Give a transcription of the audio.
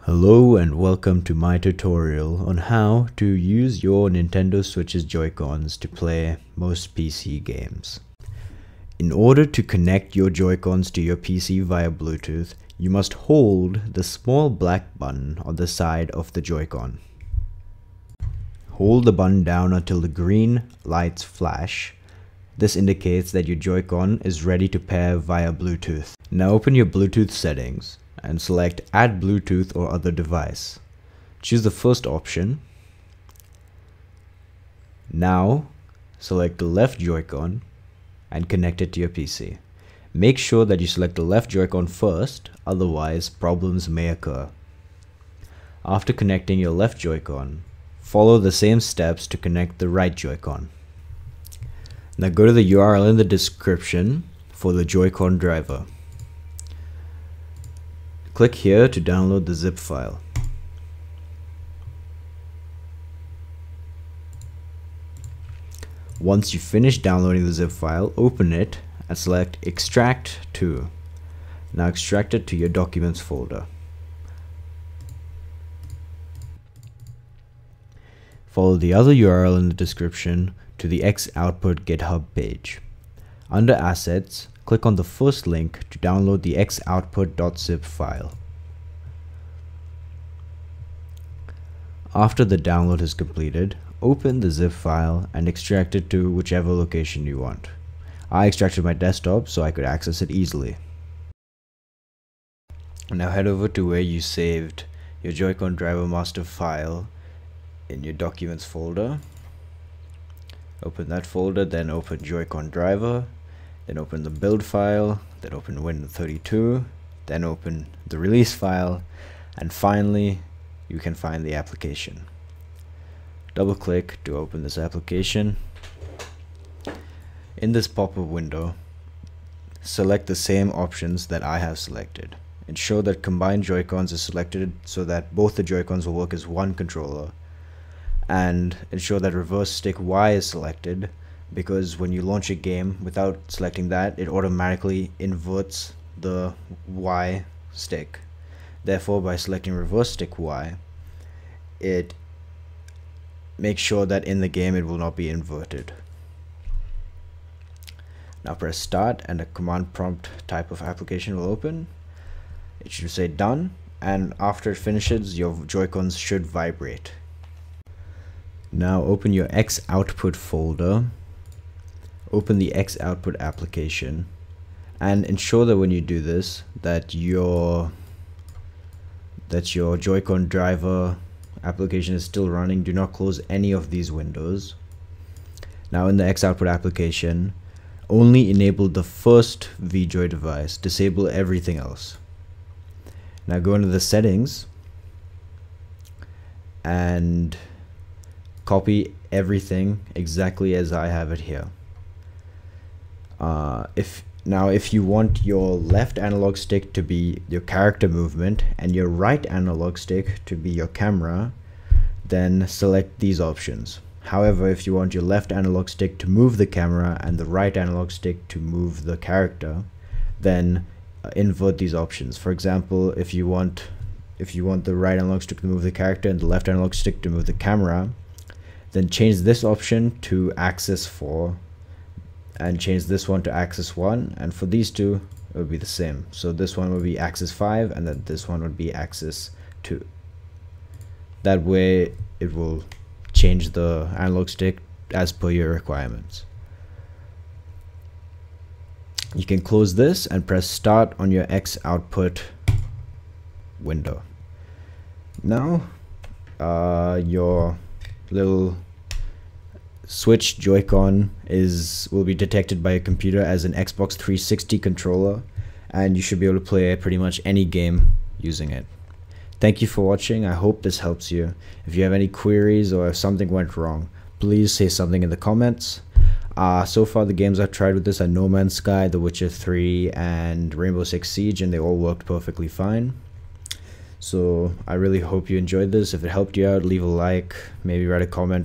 Hello and welcome to my tutorial on how to use your Nintendo Switch's Joy-Cons to play most PC games. In order to connect your Joy-Cons to your PC via Bluetooth, you must hold the small black button on the side of the Joy-Con. Hold the button down until the green lights flash. This indicates that your Joy-Con is ready to pair via Bluetooth. Now open your Bluetooth settings and select Add Bluetooth or other device. Choose the first option. Now select the left Joy-Con and connect it to your PC. Make sure that you select the left Joy-Con first, otherwise problems may occur. After connecting your left Joy-Con, follow the same steps to connect the right Joy-Con. Now go to the URL in the description for the JoyCon Driver. Click here to download the zip file. Once you finish downloading the zip file, open it and select Extract to. Now extract it to your Documents folder. Follow the other URL in the description to the XOutput GitHub page. Under Assets, click on the first link to download the XOutput.zip file. After the download is completed, open the zip file and extract it to whichever location you want. I extracted my desktop so I could access it easily. Now head over to where you saved your JoyCon Driver master file in your Documents folder. Open that folder, then open JoyCon Driver. Then open the build file, then open Win32, then open the release file, and finally you can find the application. Double click to open this application. In this pop-up window, select the same options that I have selected. Ensure that combined Joy-Cons is selected so that both the Joy-Cons will work as one controller, and ensure that reverse stick Y is selected, because when you launch a game without selecting that, it automatically inverts the Y stick. Therefore, by selecting reverse stick Y, it makes sure that in the game it will not be inverted. Now press start and a command prompt type of application will open. It should say done, and after it finishes, your Joy-Cons should vibrate. Now open your XOutput folder. Open the XOutput application and ensure that when you do this that your JoyCon Driver application is still running. Do not close any of these windows. Now in the XOutput application, only enable the first VJoy device, disable everything else. Now go into the settings and copy everything exactly as I have it here. If you want your left analog stick to be your character movement and your right analog stick to be your camera, then select these options. However, if you want your left analog stick to move the camera and the right analog stick to move the character, then invert these options. For example, if you want the right analog stick to move the character and the left analog stick to move the camera, then change this option to axis 4 and change this one to axis 1, and for these two it would be the same. So this one would be axis 5 and then this one would be axis 2. That way it will change the analog stick as per your requirements. You can close this and press start on your XOutput window. Now your little Switch Joy-Con will be detected by a computer as an Xbox 360 controller, and you should be able to play pretty much any game using it. Thank you for watching. I hope this helps you. If you have any queries or if something went wrong, please say something in the comments. So far the games I've tried with this are No Man's Sky, The Witcher 3, and Rainbow Six Siege, and they all worked perfectly fine. So I really hope you enjoyed this. If it helped you out, leave a like, maybe write a comment